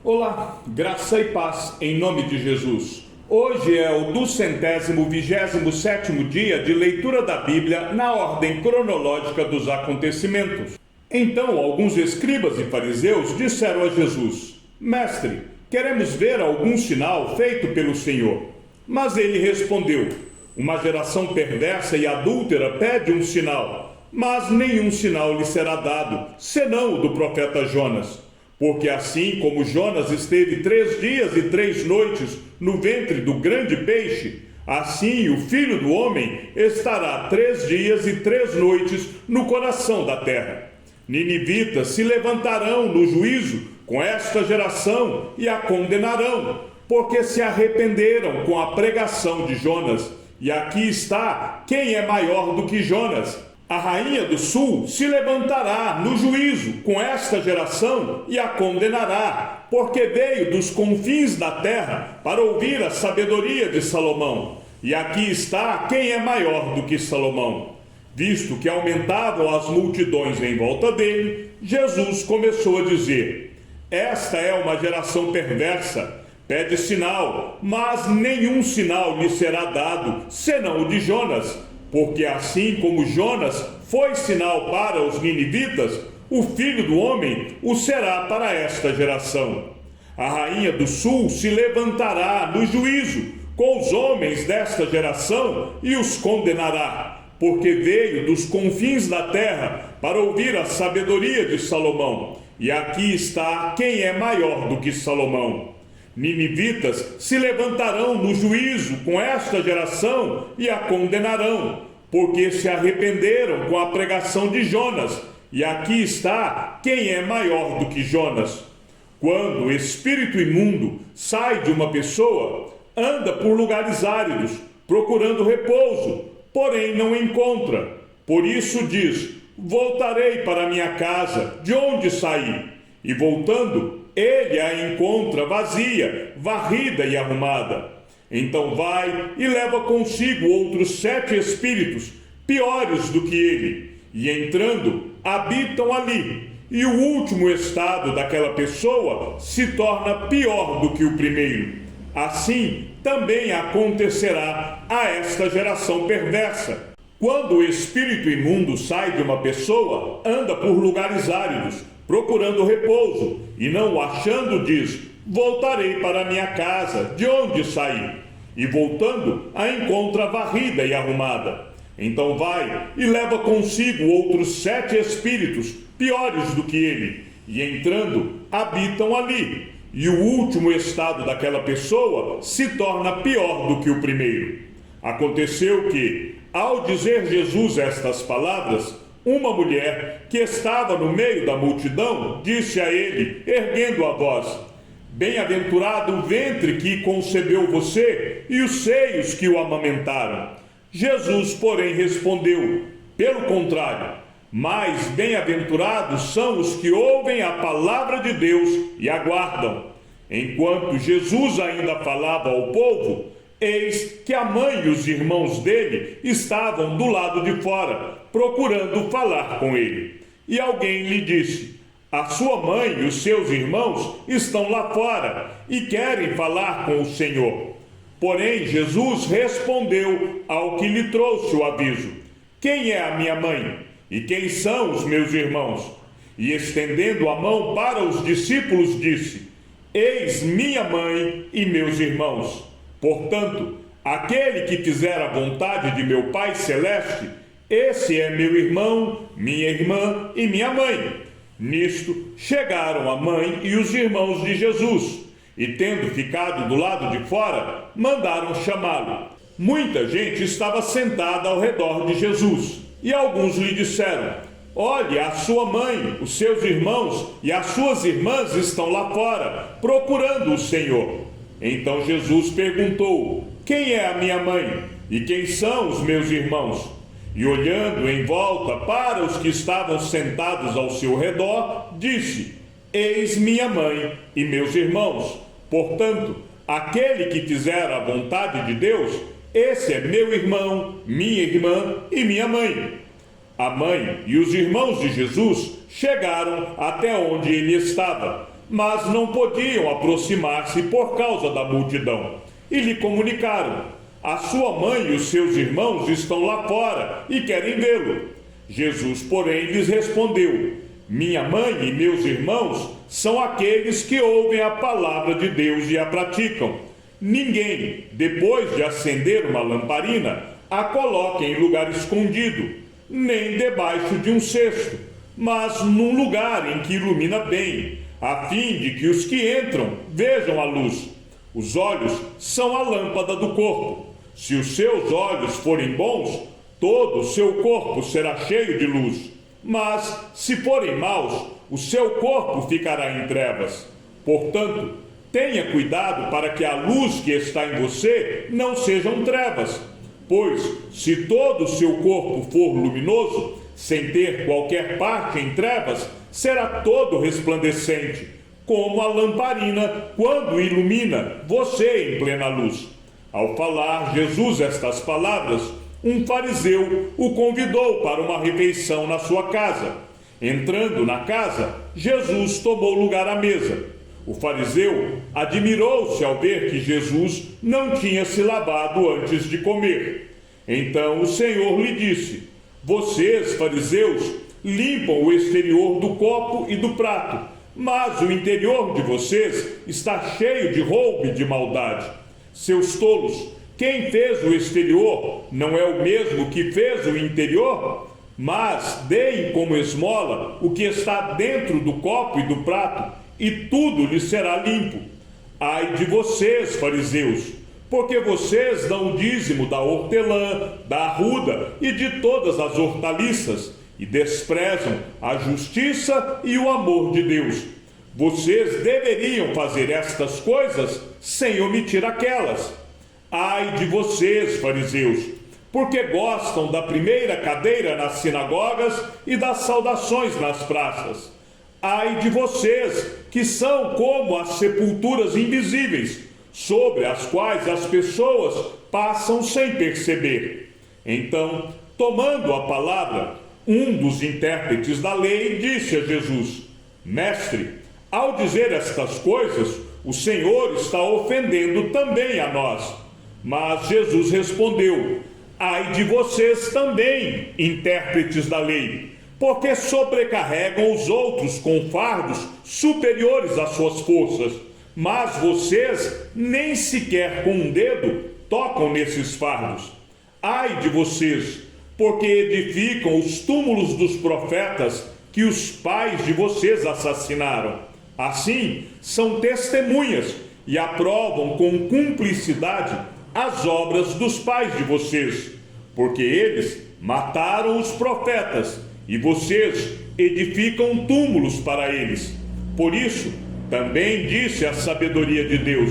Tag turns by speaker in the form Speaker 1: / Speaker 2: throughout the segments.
Speaker 1: Olá, graça e paz em nome de Jesus. Hoje é o 227º dia de leitura da Bíblia na ordem cronológica dos acontecimentos. Então alguns escribas e fariseus disseram a Jesus: Mestre, queremos ver algum sinal feito pelo Senhor. Mas ele respondeu: Uma geração perversa e adúltera pede um sinal, mas nenhum sinal lhe será dado, senão o do profeta Jonas. Porque assim como Jonas esteve 3 dias e 3 noites no ventre do grande peixe, assim o Filho do Homem estará 3 dias e 3 noites no coração da terra. Ninivitas se levantarão no juízo com esta geração e a condenarão, porque se arrependeram com a pregação de Jonas. E aqui está quem é maior do que Jonas. A rainha do sul se levantará no juízo com esta geração e a condenará, porque veio dos confins da terra para ouvir a sabedoria de Salomão. E aqui está quem é maior do que Salomão. Visto que aumentavam as multidões em volta dele, Jesus começou a dizer: Esta é uma geração perversa. Pede sinal, mas nenhum sinal lhe será dado, senão o de Jonas. Porque assim como Jonas foi sinal para os ninivitas, o Filho do Homem o será para esta geração. A rainha do sul se levantará no juízo com os homens desta geração e os condenará, porque veio dos confins da terra para ouvir a sabedoria de Salomão. E aqui está quem é maior do que Salomão. Ninivitas se levantarão no juízo com esta geração e a condenarão, porque se arrependeram com a pregação de Jonas. E aqui está quem é maior do que Jonas. Quando o espírito imundo sai de uma pessoa, anda por lugares áridos, procurando repouso, porém não encontra. Por isso diz: Voltarei para minha casa, de onde saí. E voltando, ele a encontra vazia, varrida e arrumada. Então vai e leva consigo outros 7 espíritos, piores do que ele, e entrando, habitam ali. E o último estado daquela pessoa se torna pior do que o primeiro. Assim também acontecerá a esta geração perversa. Quando o espírito imundo sai de uma pessoa, anda por lugares áridos, procurando repouso, e não o achando, diz: Voltarei para minha casa, de onde saí. E voltando, a encontra varrida e arrumada. Então vai e leva consigo outros 7 espíritos, piores do que ele, e entrando, habitam ali. E o último estado daquela pessoa se torna pior do que o primeiro. Aconteceu que, ao dizer Jesus estas palavras, uma mulher que estava no meio da multidão disse a ele, erguendo a voz: Bem-aventurado o ventre que concebeu você e os seios que o amamentaram. Jesus, porém, respondeu: Pelo contrário, mais bem-aventurados são os que ouvem a palavra de Deus e aguardam. Enquanto Jesus ainda falava ao povo, eis que a mãe e os irmãos dele estavam do lado de fora, procurando falar com ele. E alguém lhe disse: A sua mãe e os seus irmãos estão lá fora e querem falar com o Senhor. Porém, Jesus respondeu ao que lhe trouxe o aviso: Quem é a minha mãe? E quem são os meus irmãos? E estendendo a mão para os discípulos, disse: Eis minha mãe e meus irmãos. Portanto, aquele que fizer a vontade de meu Pai Celeste, esse é meu irmão, minha irmã e minha mãe. Nisto chegaram a mãe e os irmãos de Jesus, e tendo ficado do lado de fora, mandaram chamá-lo. Muita gente estava sentada ao redor de Jesus, e alguns lhe disseram: Olhe, a sua mãe, os seus irmãos e as suas irmãs estão lá fora, procurando o Senhor. Então Jesus perguntou: Quem é a minha mãe? E quem são os meus irmãos? E olhando em volta para os que estavam sentados ao seu redor, disse: Eis minha mãe e meus irmãos. Portanto, aquele que fizer a vontade de Deus, esse é meu irmão, minha irmã e minha mãe. A mãe e os irmãos de Jesus chegaram até onde ele estava, mas não podiam aproximar-se por causa da multidão. E lhe comunicaram: a sua mãe e os seus irmãos estão lá fora e querem vê-lo. Jesus, porém, lhes respondeu: minha mãe e meus irmãos são aqueles que ouvem a palavra de Deus e a praticam. Ninguém, depois de acender uma lamparina, a coloca em lugar escondido, nem debaixo de um cesto, mas num lugar em que ilumina bem, a fim de que os que entram vejam a luz. Os olhos são a lâmpada do corpo. Se os seus olhos forem bons, todo o seu corpo será cheio de luz. Mas, se forem maus, o seu corpo ficará em trevas. Portanto, tenha cuidado para que a luz que está em você não sejam trevas. Pois, se todo o seu corpo for luminoso, sem ter qualquer parte em trevas, será todo resplandecente, como a lamparina quando ilumina você em plena luz. Ao falar Jesus estas palavras, um fariseu o convidou para uma refeição na sua casa. Entrando na casa, Jesus tomou lugar à mesa. O fariseu admirou-se ao ver que Jesus não tinha se lavado antes de comer. Então o Senhor lhe disse: vocês, fariseus, limpam o exterior do copo e do prato, mas o interior de vocês está cheio de roubo e de maldade. Seus tolos, quem fez o exterior não é o mesmo que fez o interior? Mas deem como esmola o que está dentro do copo e do prato, e tudo lhe será limpo. Ai de vocês, fariseus, porque vocês dão o dízimo da hortelã, da arruda e de todas as hortaliças, e desprezam a justiça e o amor de Deus. Vocês deveriam fazer estas coisas sem omitir aquelas. Ai de vocês, fariseus, porque gostam da primeira cadeira nas sinagogas e das saudações nas praças. Ai de vocês, que são como as sepulturas invisíveis, sobre as quais as pessoas passam sem perceber. Então, tomando a palavra, um dos intérpretes da lei disse a Jesus: mestre, ao dizer estas coisas, o Senhor está ofendendo também a nós. Mas Jesus respondeu: ai de vocês também, intérpretes da lei, porque sobrecarregam os outros com fardos superiores às suas forças, mas vocês nem sequer com um dedo tocam nesses fardos. Ai de vocês, porque edificam os túmulos dos profetas que os pais de vocês assassinaram. Assim, são testemunhas e aprovam com cumplicidade as obras dos pais de vocês, porque eles mataram os profetas e vocês edificam túmulos para eles. Por isso, também disse a sabedoria de Deus: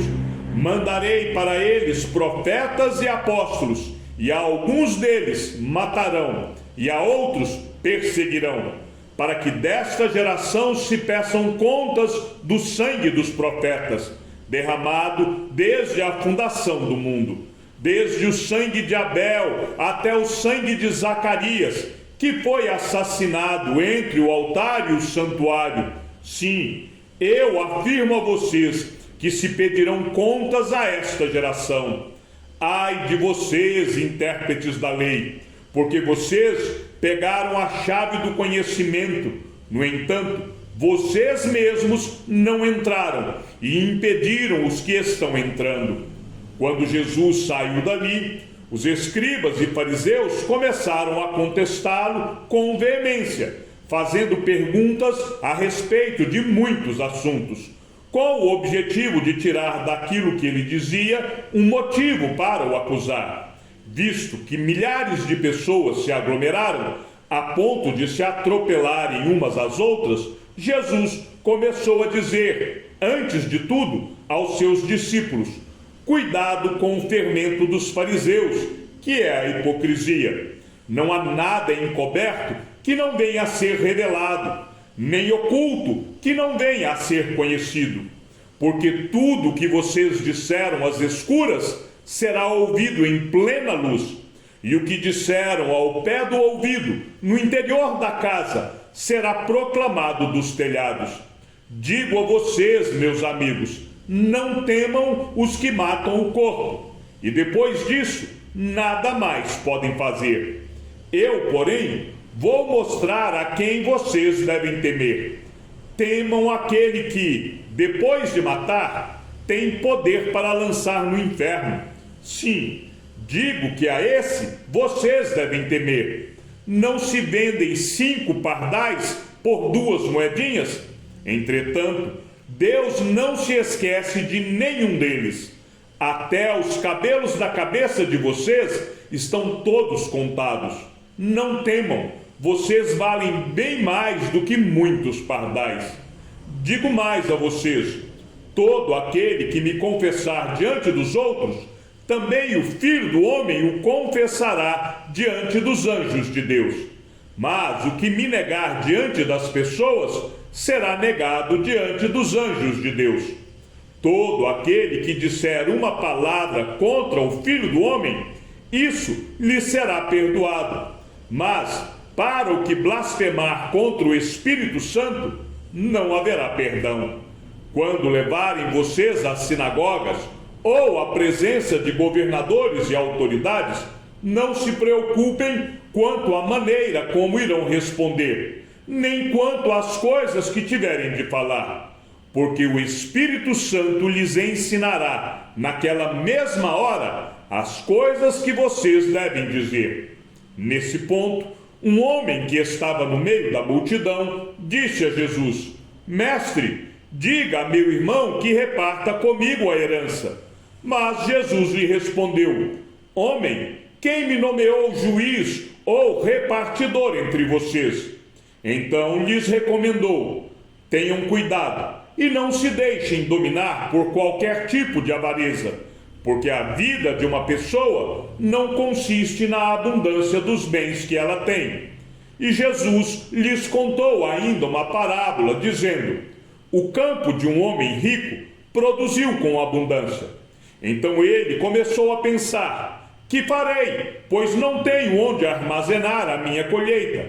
Speaker 1: mandarei para eles profetas e apóstolos, e a alguns deles matarão, e a outros perseguirão, para que desta geração se peçam contas do sangue dos profetas, derramado desde a fundação do mundo, desde o sangue de Abel até o sangue de Zacarias, que foi assassinado entre o altar e o santuário. Sim, eu afirmo a vocês que se pedirão contas a esta geração. Ai de vocês, intérpretes da lei, porque vocês pegaram a chave do conhecimento. No entanto, vocês mesmos não entraram e impediram os que estão entrando. Quando Jesus saiu dali, os escribas e fariseus começaram a contestá-lo com veemência, fazendo perguntas a respeito de muitos assuntos, com o objetivo de tirar daquilo que ele dizia um motivo para o acusar. Visto que milhares de pessoas se aglomeraram a ponto de se atropelarem umas às outras, Jesus começou a dizer, antes de tudo, aos seus discípulos: cuidado com o fermento dos fariseus, que é a hipocrisia. Não há nada encoberto que não venha a ser revelado, nem oculto que não venha a ser conhecido. Porque tudo o que vocês disseram às escuras será ouvido em plena luz, e o que disseram ao pé do ouvido, no interior da casa, será proclamado dos telhados. Digo a vocês, meus amigos, não temam os que matam o corpo, e depois disso, nada mais podem fazer. Eu, porém, vou mostrar a quem vocês devem temer. Temam aquele que, depois de matar, tem poder para lançar no inferno. Sim, digo que a esse vocês devem temer. Não se vendem 5 pardais por 2 moedinhas? Entretanto, Deus não se esquece de nenhum deles. Até os cabelos da cabeça de vocês estão todos contados. Não temam, vocês valem bem mais do que muitos pardais. Digo mais a vocês: todo aquele que me confessar diante dos outros, também o Filho do Homem o confessará diante dos anjos de Deus. Mas o que me negar diante das pessoas, será negado diante dos anjos de Deus. Todo aquele que disser uma palavra contra o Filho do Homem, isso lhe será perdoado. Mas, para o que blasfemar contra o Espírito Santo, não haverá perdão. Quando levarem vocês às sinagogas ou à presença de governadores e autoridades, não se preocupem quanto à maneira como irão responder, nem quanto às coisas que tiverem de falar, porque o Espírito Santo lhes ensinará, naquela mesma hora, as coisas que vocês devem dizer. Nesse ponto, um homem que estava no meio da multidão disse a Jesus: Mestre, diga a meu irmão que reparta comigo a herança. Mas Jesus lhe respondeu: Homem, quem me nomeou juiz ou repartidor entre vocês? Então lhes recomendou: tenham cuidado e não se deixem dominar por qualquer tipo de avareza, porque a vida de uma pessoa não consiste na abundância dos bens que ela tem. E Jesus lhes contou ainda uma parábola, dizendo: o campo de um homem rico produziu com abundância. Então ele começou a pensar: que farei, pois não tenho onde armazenar a minha colheita?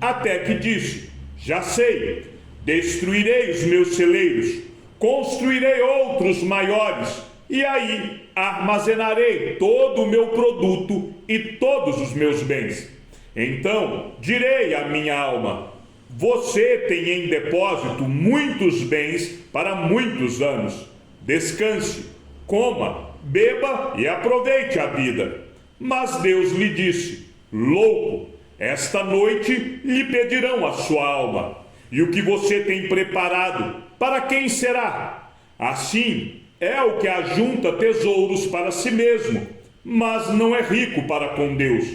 Speaker 1: Até que disse: já sei, destruirei os meus celeiros, construirei outros maiores, e aí armazenarei todo o meu produto e todos os meus bens. Então direi à minha alma: você tem em depósito muitos bens para muitos anos. Descanse, coma, beba e aproveite a vida. Mas Deus lhe disse: louco, esta noite lhe pedirão a sua alma. E o que você tem preparado, para quem será? Assim é o que ajunta tesouros para si mesmo, mas não é rico para com Deus.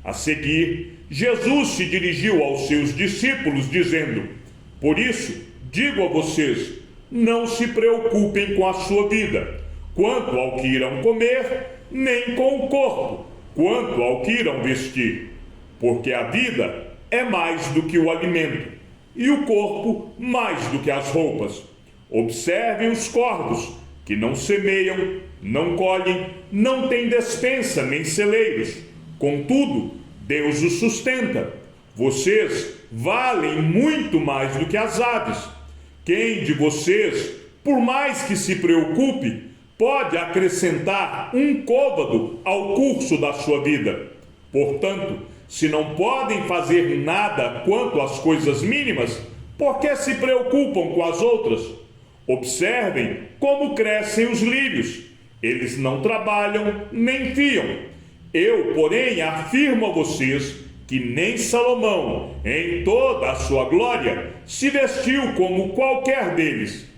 Speaker 1: A seguir, Jesus se dirigiu aos seus discípulos, dizendo: por isso, digo a vocês, não se preocupem com a sua vida, quanto ao que irão comer, nem com o corpo, quanto ao que irão vestir. Porque a vida é mais do que o alimento, e o corpo mais do que as roupas. Observem os corvos, que não semeiam, não colhem, não têm despensa nem celeiros. Contudo, Deus os sustenta. Vocês valem muito mais do que as aves. Quem de vocês, por mais que se preocupe, pode acrescentar um côvado ao curso da sua vida? Portanto, se não podem fazer nada quanto às coisas mínimas, por que se preocupam com as outras? Observem como crescem os lírios. Eles não trabalham nem fiam. Eu, porém, afirmo a vocês que nem Salomão, em toda a sua glória, se vestiu como qualquer deles.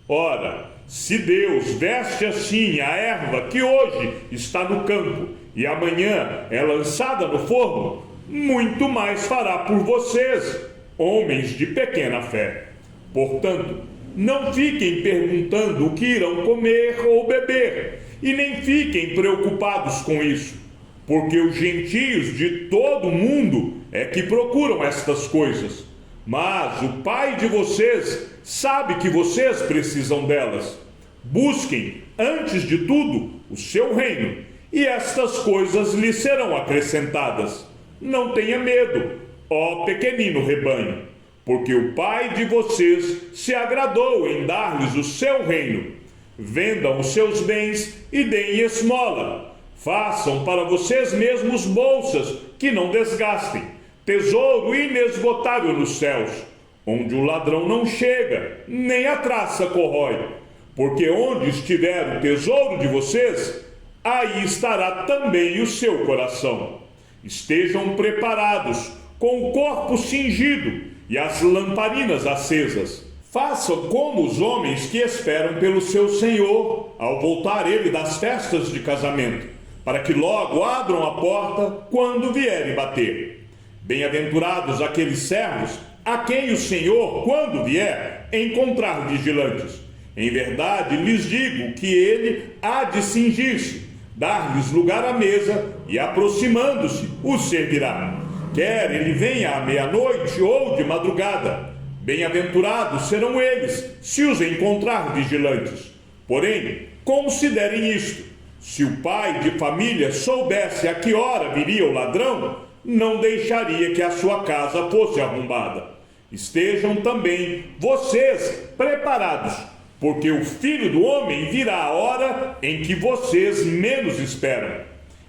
Speaker 1: Ora, se Deus veste assim a erva que hoje está no campo e amanhã é lançada no forno, muito mais fará por vocês, homens de pequena fé. Portanto, não fiquem perguntando o que irão comer ou beber, e nem fiquem preocupados com isso, porque os gentios de todo o mundo é que procuram estas coisas. Mas o Pai de vocês sabe que vocês precisam delas. Busquem, antes de tudo, o seu reino, e estas coisas lhes serão acrescentadas. Não tenha medo, ó pequenino rebanho, porque o Pai de vocês se agradou em dar-lhes o seu reino. Vendam os seus bens e deem esmola. Façam para vocês mesmos bolsas que não desgastem, tesouro inesgotável nos céus, onde o ladrão não chega, nem a traça corrói. Porque onde estiver o tesouro de vocês, aí estará também o seu coração. Estejam preparados, com o corpo cingido e as lamparinas acesas. Façam como os homens que esperam pelo seu Senhor, ao voltar ele das festas de casamento, para que logo abram a porta quando vierem bater. Bem-aventurados aqueles servos a quem o Senhor, quando vier, encontrar vigilantes. Em verdade lhes digo que ele há de cingir-se, dar-lhes lugar à mesa e, aproximando-se, os servirá. Quer ele venha à meia-noite ou de madrugada. Bem-aventurados serão eles, se os encontrar vigilantes. Porém, considerem isto: se o pai de família soubesse a que hora viria o ladrão, não deixaria que a sua casa fosse arrombada. Estejam também vocês preparados, porque o Filho do Homem virá a hora em que vocês menos esperam.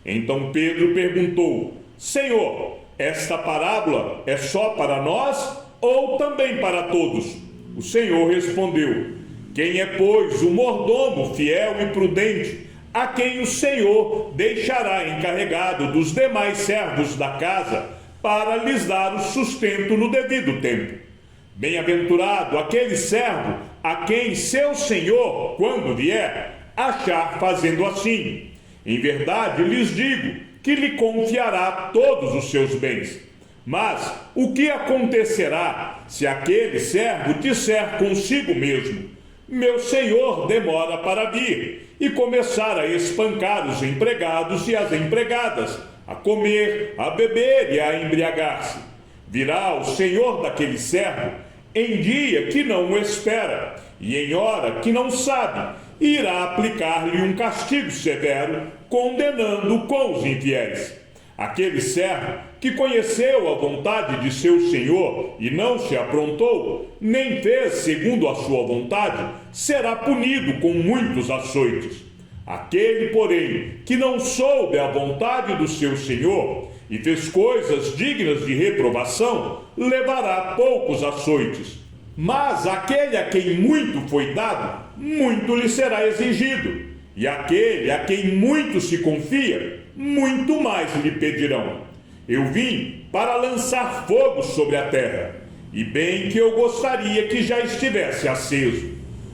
Speaker 1: Então Pedro perguntou: Senhor, esta parábola é só para nós ou também para todos? O Senhor respondeu: Quem é, pois, o mordomo fiel e prudente, a quem o Senhor deixará encarregado dos demais servos da casa, para lhes dar o sustento no devido tempo? Bem-aventurado aquele servo a quem seu Senhor, quando vier, achar fazendo assim. Em verdade lhes digo que lhe confiará todos os seus bens. Mas o que acontecerá se aquele servo disser consigo mesmo: Meu senhor demora para vir, e começar a espancar os empregados e as empregadas, a comer, a beber e a embriagar-se? Virá o senhor daquele servo em dia que não o espera, e em hora que não sabe, e irá aplicar-lhe um castigo severo, condenando-o com os infiéis. Aquele servo que conheceu a vontade de seu senhor e não se aprontou, nem fez segundo a sua vontade, será punido com muitos açoites. Aquele, porém, que não soube a vontade do seu senhor e fez coisas dignas de reprovação, levará poucos açoites. Mas aquele a quem muito foi dado, muito lhe será exigido. E aquele a quem muito se confia, muito mais lhe pedirão. Eu vim para lançar fogo sobre a terra, e bem que eu gostaria que já estivesse aceso.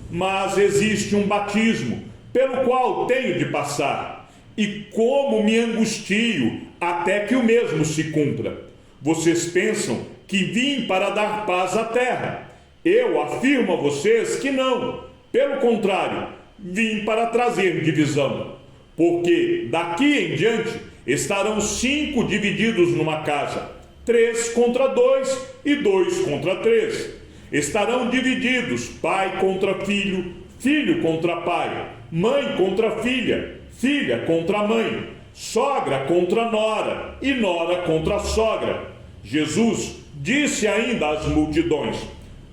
Speaker 1: Mas existe um batismo, pelo qual tenho de passar, e como me angustio até que o mesmo se cumpra. Vocês pensam que vim para dar paz à terra. Eu afirmo a vocês que não. Pelo contrário, vim para trazer divisão. Porque daqui em diante estarão 5 divididos numa casa, 3 contra 2 e 2 contra 3. Estarão divididos pai contra filho, filho contra pai, mãe contra filha, filha contra mãe, sogra contra nora e nora contra sogra. Jesus disse ainda às multidões: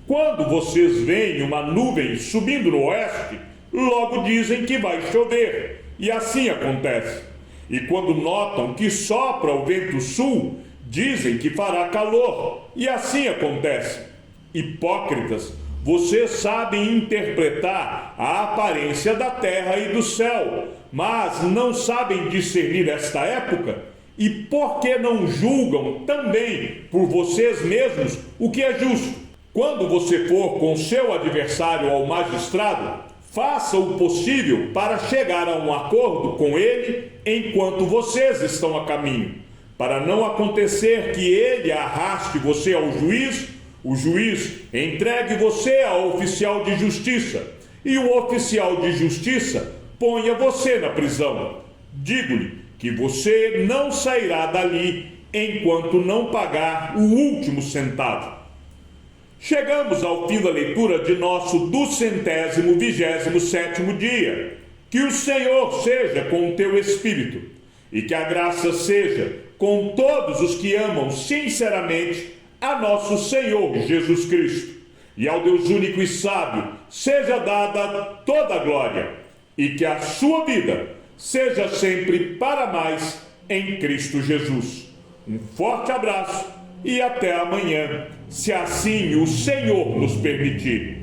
Speaker 1: Quando vocês veem uma nuvem subindo no oeste, logo dizem que vai chover, e assim acontece. E quando notam que sopra o vento sul, dizem que fará calor, e assim acontece. Hipócritas, vocês sabem interpretar a aparência da terra e do céu, mas não sabem discernir esta época? E por que não julgam também por vocês mesmos o que é justo? Quando você for com seu adversário ao magistrado, faça o possível para chegar a um acordo com ele enquanto vocês estão a caminho, para não acontecer que ele arraste você ao juiz, o juiz entregue você ao oficial de justiça, e o oficial de justiça ponha você na prisão. Digo-lhe que você não sairá dali enquanto não pagar o último centavo. Chegamos ao fim da leitura de nosso 227º dia. Que o Senhor seja com o teu espírito, e que a graça seja com todos os que amam sinceramente a nosso Senhor Jesus Cristo. E ao Deus único e sábio seja dada toda a glória, e que a sua vida seja sempre para mais em Cristo Jesus. Um forte abraço e até amanhã, se assim o Senhor nos permitir.